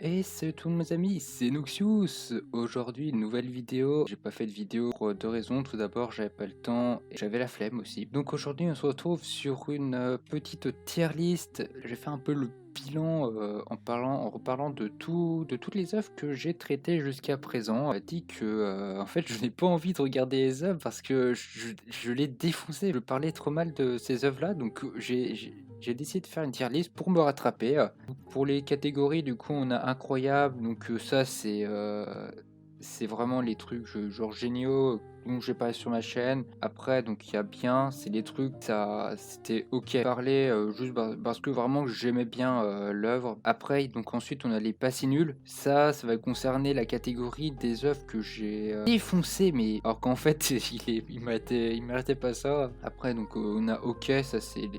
Et salut tous mes amis, c'est Nuxius. Aujourd'hui, une nouvelle vidéo. J'ai pas fait de vidéo pour deux raisons. Tout d'abord, j'avais pas le temps et j'avais la flemme aussi. Donc aujourd'hui, on se retrouve sur une petite tier list. J'ai fait un peu le bilan en reparlant de toutes les œuvres que j'ai traitées jusqu'à présent. Elle dit que en fait, je n'ai pas envie de regarder les œuvres parce que je l'ai défoncé. Je parlais trop mal de ces œuvres-là, donc j'ai décidé de faire une tier list pour me rattraper. Pour les catégories, du coup, on a incroyable, donc ça, c'est vraiment les trucs genre géniaux dont j'ai parlé sur ma chaîne. Après, donc il y a bien, c'est les trucs, ça, c'était ok. Parler juste parce que vraiment j'aimais bien l'œuvre. Après, donc ensuite, on a les pas si nuls. Ça va concerner la catégorie des œuvres que j'ai défoncé, mais alors qu'en fait, il m'arrêtait pas ça. Après, donc on a ok, ça c'est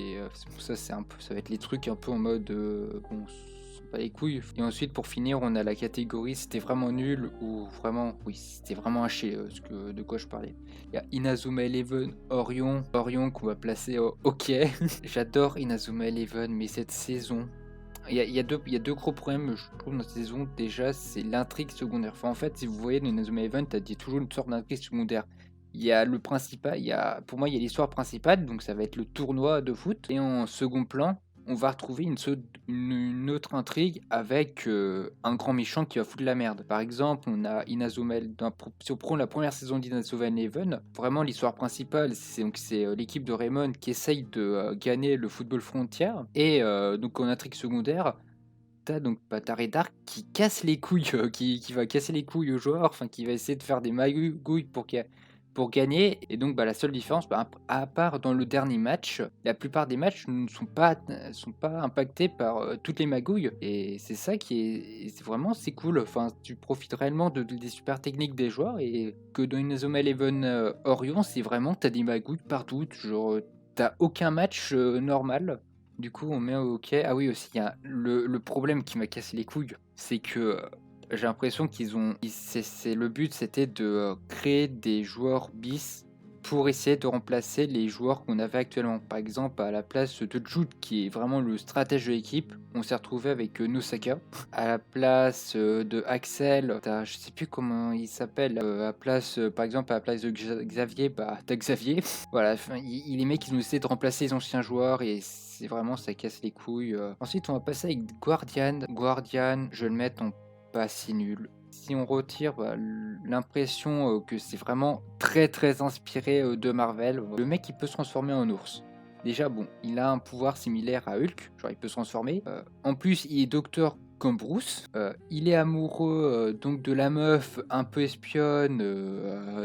ça c'est un peu, ça va être les trucs un peu en mode bon, pas les couilles. Et ensuite, pour finir, on a la catégorie c'était vraiment nul ou vraiment, oui, c'était vraiment haché de quoi je parlais. Il y a Inazuma Eleven, Orion qu'on va placer au ok. J'adore Inazuma Eleven, mais cette saison, il y a deux gros problèmes, je trouve, dans cette saison. Déjà, c'est l'intrigue secondaire. Enfin, en fait, si vous voyez dans Inazuma Eleven, tu as toujours une sorte d'intrigue secondaire. Il y a le principal, pour moi, il y a l'histoire principale, donc ça va être le tournoi de foot. Et en second plan, on va retrouver une autre intrigue avec un grand méchant qui va foutre la merde. Par exemple, on a Inazuma, si on prend la première saison d'Inazuma Eleven, vraiment l'histoire principale, c'est l'équipe de Raymond qui essaye de gagner le football frontière. Et donc en intrigue secondaire, t'as Dark qui casse les couilles, qui va casser les couilles aux joueurs, enfin qui va essayer de faire des magouilles pour gagner. Et donc la seule différence, à part dans le dernier match, la plupart des matchs ne sont pas impactés par toutes les magouilles. Et c'est ça qui c'est vraiment c'est cool. Enfin, tu profites réellement des super techniques des joueurs, et que dans Inazuma Eleven Orion, c'est vraiment t'as des magouilles partout. Genre, t'as aucun match normal. Du coup, on met au OK. Ah oui, aussi, il y a le problème qui m'a cassé les couilles, c'est que j'ai l'impression le but, c'était de créer des joueurs bis pour essayer de remplacer les joueurs qu'on avait actuellement. Par exemple, à la place de Jude, qui est vraiment le stratège de l'équipe, on s'est retrouvé avec Nosaka. À la place de Axel, je sais plus comment il s'appelle. Par exemple, à la place de Xavier, t'as Xavier. Voilà, enfin, les mecs, ils ont essayé de remplacer les anciens joueurs et c'est vraiment, ça casse les couilles. Ensuite, on va passer avec Guardian. Guardian, je vais le mettre en pas si nul. Si on retire l'impression que c'est vraiment très très inspiré de Marvel, le mec il peut se transformer en ours. Déjà, bon, il a un pouvoir similaire à Hulk, genre il peut se transformer. En plus, il est docteur comme Bruce. Il est amoureux donc de la meuf un peu espionne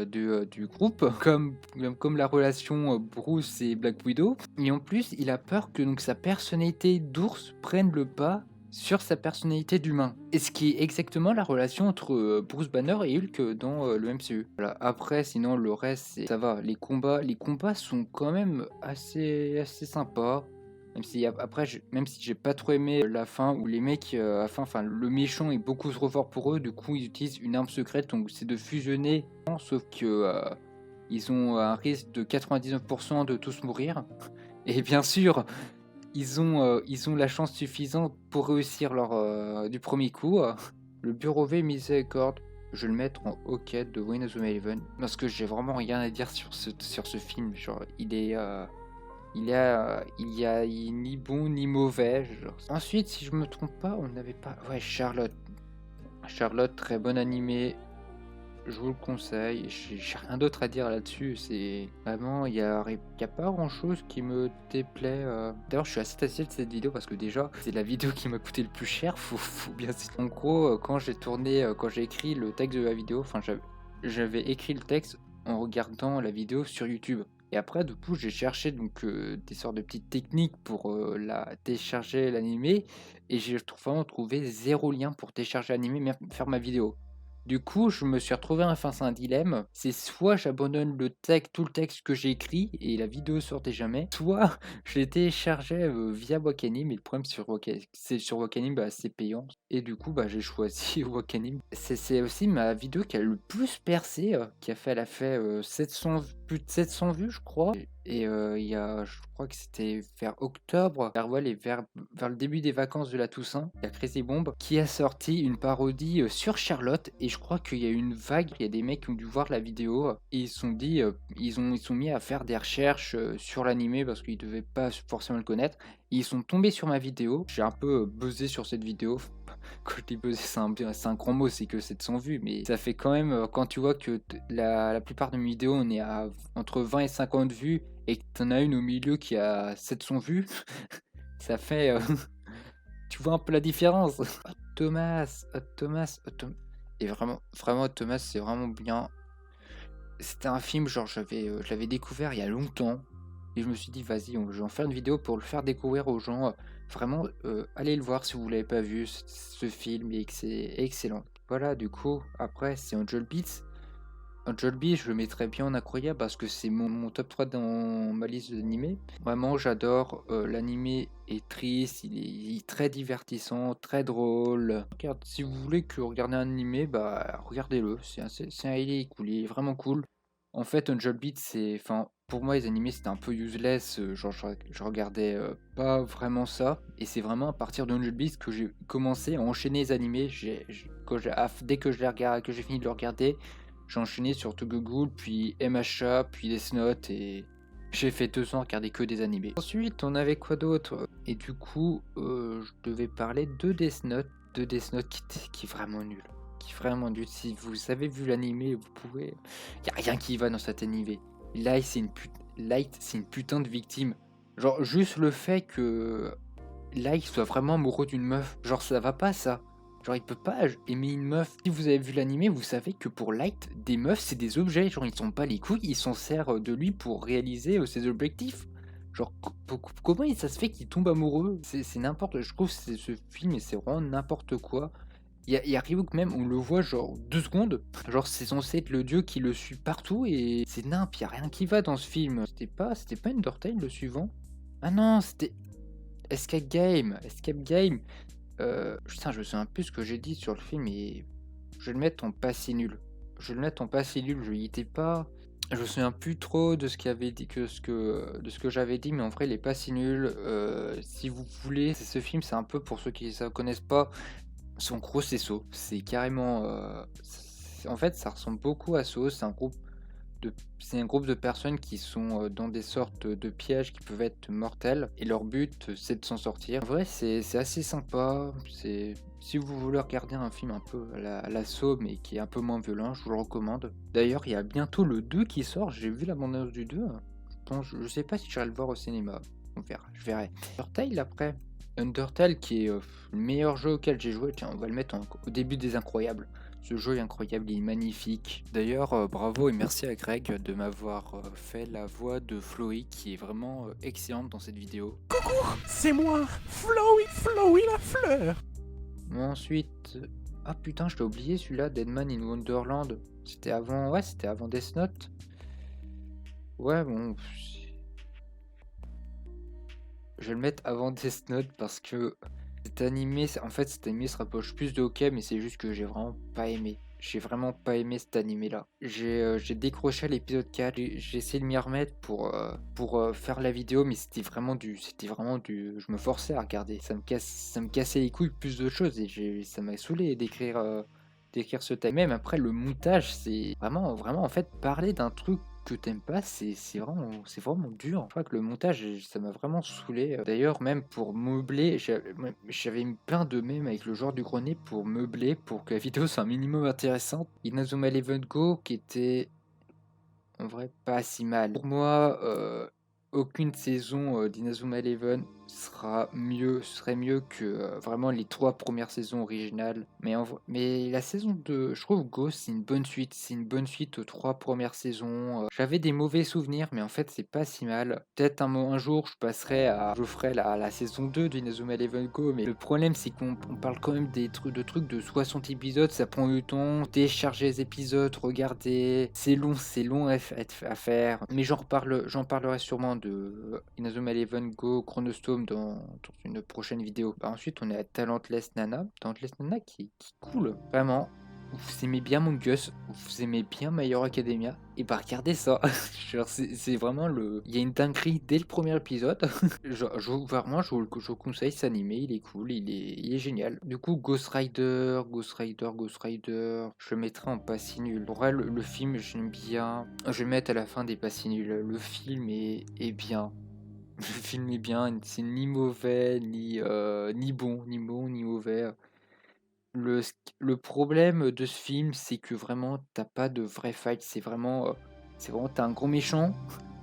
du groupe, comme la relation Bruce et Black Widow. Et en plus, il a peur que donc sa personnalité d'ours prenne le pas sur sa personnalité d'humain. Et ce qui est exactement la relation entre Bruce Banner et Hulk dans le MCU. Voilà. Après, sinon, le reste, ça va. Les combats sont quand même assez sympas. Même si j'ai pas trop aimé la fin où les mecs, enfin, le méchant est beaucoup trop fort pour eux, du coup, ils utilisent une arme secrète, donc c'est de fusionner, sauf que ils ont un risque de 99% de tous mourir. Et bien sûr, ils ont la chance suffisante pour réussir du premier coup. Le bureau V Miséricorde, je vais le mettre en OK de Inazuma Eleven parce que j'ai vraiment rien à dire sur ce film. Genre, il y a ni bon ni mauvais. Genre. Ensuite, si je me trompe pas, on n'avait pas. Ouais, Charlotte. Charlotte, très bon animé. Je vous le conseille. J'ai rien d'autre à dire là-dessus. C'est vraiment, y a pas grand-chose qui me déplaît. D'ailleurs, je suis assez satisfait de cette vidéo parce que déjà, c'est la vidéo qui m'a coûté le plus cher. Faut bien. En gros, quand j'ai écrit le texte de la vidéo, enfin, j'avais écrit le texte en regardant la vidéo sur YouTube. Et après, du coup, j'ai cherché donc des sortes de petites techniques pour la télécharger, l'animer, et j'ai vraiment trouvé zéro lien pour télécharger, l'animer, même faire ma vidéo. Du coup, je me suis retrouvé face à un dilemme. C'est soit j'abandonne tout le texte que j'ai écrit et la vidéo sortait jamais, soit je l'ai téléchargé via Wakanim. Mais le problème c'est sur Wakanim, c'est payant. Et du coup, j'ai choisi Wakanim. C'est aussi ma vidéo qui a le plus percé, elle a fait 700, plus de 700 vues, je crois. Et il y a, je crois que c'était vers octobre, vers le début des vacances de la Toussaint, il y a Crazy Bomb qui a sorti une parodie sur Charlotte. Et je crois qu'il y a eu une vague, il y a des mecs qui ont dû voir la vidéo et ils se sont dit, ils sont mis à faire des recherches sur l'animé parce qu'ils devaient pas forcément le connaître. Et ils sont tombés sur ma vidéo. J'ai un peu buzzé sur cette vidéo. Quand je dis buzzer, c'est un grand mot, c'est que 700 vues, mais ça fait quand même, quand tu vois que la plupart de mes vidéos, on est à entre 20 et 50 vues, et que t'en as une au milieu qui a 700 vues, ça fait, tu vois un peu la différence. Hot Thomas, Hot Thomas, Hot Tom- Et vraiment, Hot Thomas, c'est vraiment bien. C'était un film, genre, je l'avais découvert il y a longtemps. Et je me suis dit, vas-y, je vais en faire une vidéo pour le faire découvrir aux gens. Vraiment, allez le voir si vous l'avez pas vu, ce film, et que c'est excellent. Voilà, du coup, après, c'est Angel Beats. Angel Beats, je le mettrais bien en incroyable parce que c'est mon top 3 dans ma liste d'animés. Vraiment, j'adore. L'animé est triste, il est très divertissant, très drôle. Regarde, si vous voulez que regarder un animé, bah regardez-le. Il est cool, il est vraiment cool. En fait, Angel Beats, enfin, pour moi, les animés, c'était un peu useless. Genre, je regardais pas vraiment ça. Et c'est vraiment à partir d'Angel Beats que j'ai commencé à enchaîner les animés. Dès que que j'ai fini de le regarder, j'ai enchaîné sur Tokyo Ghoul, puis MHA, puis Death Note, et j'ai fait 2 ans à regarder que des animés. Ensuite, on avait quoi d'autre? Et du coup, je devais parler de Death Note qui est vraiment nul. Qui est vraiment nul. Si vous avez vu l'animé, vous pouvez... Y a rien qui va dans cet animé. Light, c'est une putain de victime. Genre, juste le fait que Light soit vraiment amoureux d'une meuf. Genre, ça va pas, ça. Genre, il peut pas aimer une meuf. Si vous avez vu l'animé, vous savez que pour Light, des meufs, c'est des objets. Genre, ils sont pas les couilles, ils s'en servent de lui pour réaliser ses objectifs. Genre, comment ça se fait qu'il tombe amoureux? C'est n'importe. Je trouve que ce film, et c'est vraiment n'importe quoi. Il y a Ryuk même, on le voit genre 2 secondes. Genre, c'est censé être le dieu qui le suit partout, et c'est nimp, y a rien qui va dans ce film. C'était pas Undertale le suivant? Ah non, c'était Escape Game. Escape Game. Putain, je me souviens plus ce que j'ai dit sur le film, et je vais le mettre en pas si nul. Je vais le mettre en pas si nul, je y étais pas. Je me souviens plus trop de ce qu'il avait dit de ce que j'avais dit, mais en vrai, il est pas si nul. Si vous voulez, ce film, c'est un peu pour ceux qui ne connaissent pas. Son gros, c'est Saw. C'est carrément. En fait, ça ressemble beaucoup à Saw. C'est un groupe de personnes qui sont dans des sortes de pièges qui peuvent être mortels, et leur but, c'est de s'en sortir. En vrai, c'est assez sympa. Si vous voulez regarder un film un peu à la Saw, mais qui est un peu moins violent, je vous le recommande. D'ailleurs, il y a bientôt le 2 qui sort. J'ai vu la bande-annonce du 2. Je sais pas si j'irai le voir au cinéma. On verra, je verrai. Undertale après. Undertale qui est le meilleur jeu auquel j'ai joué. Tiens, on va le mettre au début des incroyables. Ce jeu est incroyable, il est magnifique. D'ailleurs, bravo et merci à Greg de m'avoir fait la voix de Floey, qui est vraiment excellente dans cette vidéo. C'est moi, Flowey la fleur. Ensuite, ah putain, je t'ai oublié celui-là, Deadman in Wonderland. C'était avant, ouais, c'était avant Death Note. Ouais, bon, je vais le mettre avant Death Note parce que cet animé se rapproche plus de hockey, mais c'est juste que j'ai vraiment pas aimé. J'ai vraiment pas aimé cet animé-là. J'ai décroché à l'épisode 4, j'ai essayé de m'y remettre pour faire la vidéo, mais c'était vraiment du, je me forçais à regarder. Ça me cassait les couilles plus de choses, et ça m'a saoulé d'écrire ce thème. Même après, le montage, c'est vraiment, en fait, parler d'un truc que t'aimes pas, c'est vraiment dur. Je crois que le montage, ça m'a vraiment saoulé. D'ailleurs, même pour meubler, j'avais mis plein de mèmes avec le joueur du grenier pour meubler, pour que la vidéo soit un minimum intéressante. Inazuma Eleven Go, qui était en vrai pas si mal. Pour moi, aucune saison d'Inazuma Eleven serait mieux que vraiment les 3 premières saisons originales. Mais la saison 2, je trouve Ghost, c'est une bonne suite. C'est une bonne suite aux 3 premières saisons. J'avais des mauvais souvenirs, mais en fait, c'est pas si mal. Peut-être un jour, je ferai la saison 2 d'Inazuma Eleven Go, mais le problème, c'est qu'on parle quand même de trucs de 60 épisodes. Ça prend du temps. Télécharger les épisodes, regarder. C'est long à faire. Mais j'en parlerai sûrement de Inazuma Eleven Go Chronostorm dans une prochaine vidéo. Ensuite, on est à Talentless Nana. Talentless Nana qui est cool, vraiment. vous aimez bien Among Us, vous aimez bien My Hero Academia, et bah regardez ça. Genre, c'est vraiment le. Il y a une dinguerie dès le premier épisode. Vraiment, je vous conseille cet animé, il est cool, il est génial. Du coup, Ghost Rider, je le mettrai en pas si nul. Pour vrai, le film, j'aime bien. Je vais le mettre à la fin des pas si nuls. Le film est bien. Le film est bien, c'est ni mauvais, ni bon, ni mauvais. Le problème de ce film, c'est que vraiment, t'as pas de vrai fight. C'est vraiment, t'as un gros méchant,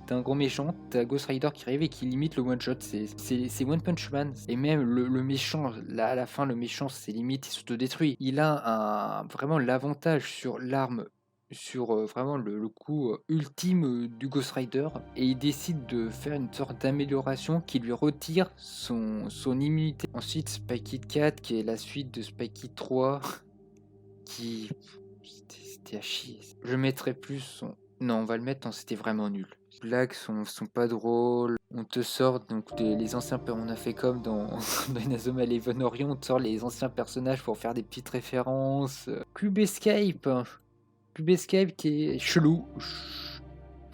t'as Ghost Rider qui arrive et qui limite le one shot. C'est One Punch Man. Et même le méchant, là à la fin, le méchant, c'est limite, il s'autodétruit. Il a vraiment l'avantage sur l'arme, sur vraiment le coup ultime du Ghost Rider. Et il décide de faire une sorte d'amélioration qui lui retire son immunité. Ensuite, Spy Kid 4, qui est la suite de Spy Kid 3, qui. C'était à chier. Je mettrais plus son. Non, on va le mettre en c'était vraiment nul. Les blagues sont pas drôles. On te sort donc les anciens. On a fait comme dans, dans Inazuma Eleven Orion, on te sort les anciens personnages pour faire des petites références. Cube Escape. Cube Escape qui est chelou.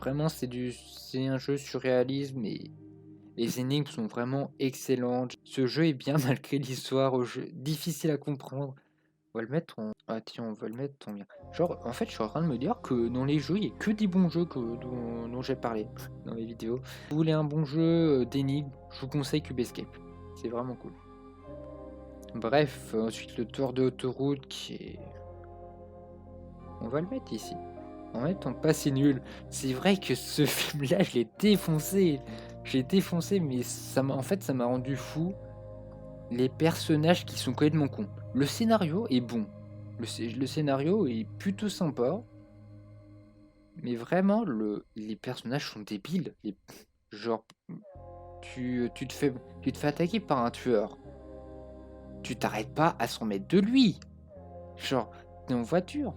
Vraiment, c'est un jeu surréalisme et les énigmes sont vraiment excellentes. Ce jeu est bien malgré l'histoire, difficile à comprendre. On va le mettre en. Ah tiens, on va le mettre en bien. Genre, en fait, je suis en train de me dire que dans les jeux, il n'y a que des bons jeux dont j'ai parlé dans les vidéos. Si vous voulez un bon jeu d'énigmes, je vous conseille Cube Escape. C'est vraiment cool. Bref, ensuite le tour de autoroute qui est. On va le mettre ici. En étant pas si nul. C'est vrai que ce film-là, je l'ai défoncé. J'ai défoncé, mais en fait, ça m'a rendu fou. Les personnages qui sont complètement cons. Le scénario est bon. Le scénario est plutôt sympa. Mais vraiment, les personnages sont débiles. Genre, tu te fais attaquer par un tueur. Tu t'arrêtes pas à 100 mètres de lui. Genre, t'es en voiture.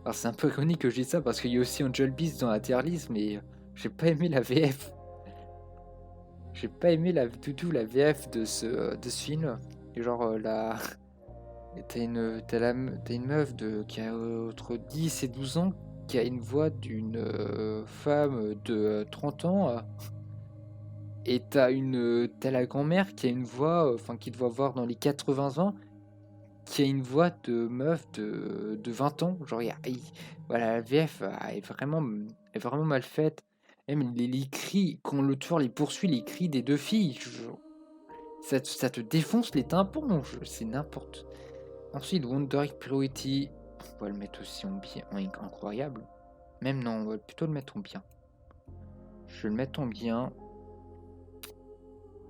Alors c'est un peu ironique que je dise ça parce qu'il y a aussi Angel Beast dans la tier list, mais j'ai pas aimé la VF. J'ai pas aimé du tout la VF de ce film. Et genre t'as une meuf qui a entre 10 et 12 ans qui a une voix d'une femme de 30 ans. Et t'as la grand-mère qui a une voix, enfin qui doit avoir dans les 80 ans, qui a une voix de meuf de 20 ans. Genre, voilà, la VF est vraiment mal faite. Même les cris, quand le tueur les poursuit, les cris des deux filles, ça te défonce les tympans. C'est n'importe. Ensuite, Wonder Egg Priority, on va le mettre aussi en incroyable. Même non, on va plutôt le mettre en bien. Je vais le mettre en bien.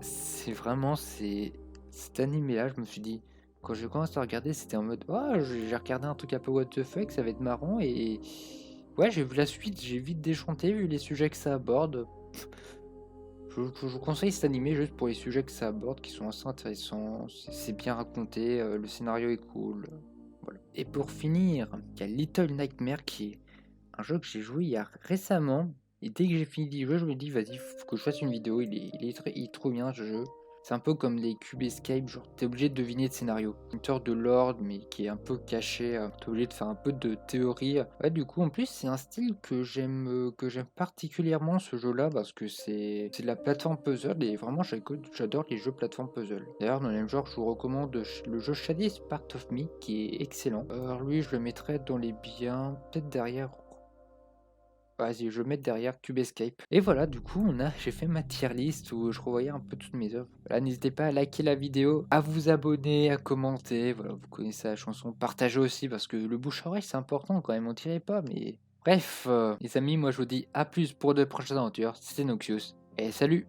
C'est vraiment, cet animé-là, je me suis dit, quand je commence à regarder, c'était en mode, oh, j'ai regardé un truc un peu what the fuck, ça va être marrant, et ouais, j'ai vu la suite, j'ai vite déchanté, vu les sujets que ça aborde. Je vous conseille cet animé juste pour les sujets que ça aborde, qui sont assez intéressants, c'est bien raconté, le scénario est cool, voilà. Et pour finir, il y a Little Nightmare, qui est un jeu que j'ai joué il y a récemment. Et dès que j'ai fini le jeu, je me dis, vas-y, faut que je fasse une vidéo. Il est trop bien ce jeu. C'est un peu comme les Cube Escape, genre t'es obligé de deviner le scénario. Une sorte de lore, mais qui est un peu caché. T'es obligé de faire un peu de théorie. Ouais, du coup, en plus, c'est un style que j'aime particulièrement ce jeu-là parce que c'est de la plateforme puzzle et vraiment j'adore les jeux plateforme puzzle. D'ailleurs, dans le même genre, je vous recommande le jeu Shady is Part of Me qui est excellent. Alors lui, je le mettrais dans les biens, peut-être derrière. Vas-y, je vais mettre derrière Cube Escape. Et voilà, du coup, j'ai fait ma tier list où je revoyais un peu toutes mes œuvres. Voilà, n'hésitez pas à liker la vidéo, à vous abonner, à commenter. Voilà, vous connaissez la chanson. Partagez aussi parce que le bouche à oreille, c'est important quand même, on dirait pas, mais. Bref, les amis, moi je vous dis à plus pour de prochaines aventures. C'était Noxious. Et salut!